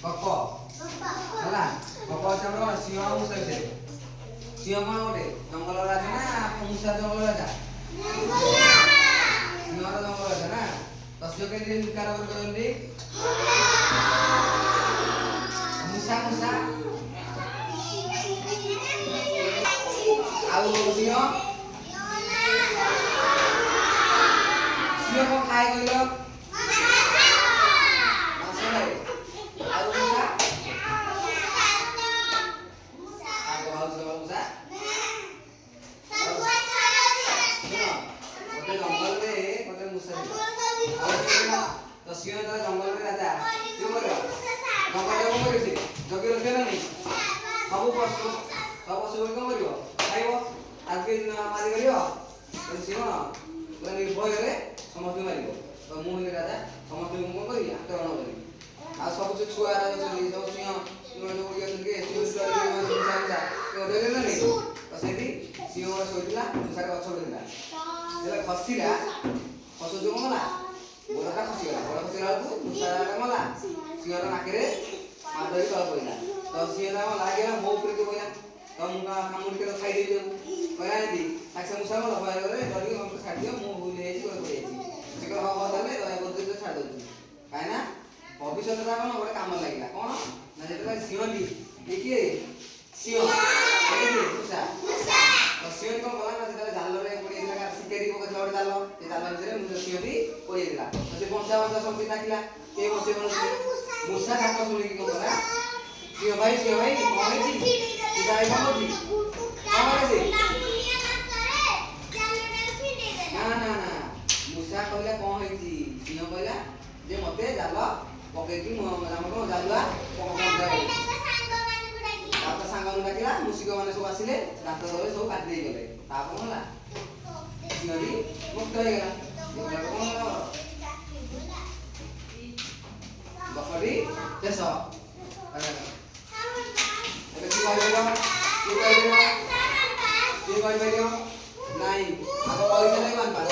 cup ହେଲା cup ଅଛି ଆମର ସିଂହ ମୂଷା ବିଷୟରେ ସିଂହ କଣ ଗୋଟେ ଜଙ୍ଗଲ ରାଜା ନା ମୂଷା ଜଙ୍ଗଲ ରାଜା ସିଂହର ଜଙ୍ଗଲ ରାଜା ନା ତ ସିଂହ କେମିତି ଶିକାର କରୁଛନ୍ତି ମୂଷା ମୂଷା ଆଉ ସିଂହ ସିଂହ କଣ ଖାଏ କହିଲ तो सिंह तो जंगल में राजा क्यों कर जंगल को कर जगी रखे ना नहीं सब पशु कौन कर खाइब आगे मारी कर सिंह पूरा निर्भय हेले समस्त मार तो मुझे राजा समस्त कौन करी आक्रमण करी आ सब जो छुआ जो सिंह जो नहीं तो से सिंह शोला मुसारे गछ उड़ा खसला खसु जो कौन गोड़टा खसीगला गोड़ खसीगला मुसारा मला सिंहर नाके माधरी तल पड़ा तो सिंह लगे मो उपर पड़ा तो मुझे कामुड़ी के खाई कहला यदि मुसा मला भय गले डर छाड़ दियो मुझे भूल पड़ी से हाँ हाँ छाड़ दूँ कहीं भविष्य कौन गोटे कम लगे कौन ना जो सिंहटी ये किए सिंह मुसा तो सिंह कौन कला ना जो जाल पड़ी शिकारी पकड़ गोटे जाल से जाल भितर सिंहटी पड़ी से बंचा बंचा सब डाकिला किए बचे मूषा डाक शुणिक कौन कला सिंह भाई कौन है मूषा भाई कौन कर ना ना ना मूषा कहला कौन है सिंह कहला जे मते जाल पकईकी जालुआ सांग डाकिला मूषिक मैंने सब आसिले दात दे सब काटी गले कौन है सिंहटी मुक्त हो गला गपटी शेष नाई आग पैसा नहीं मान पास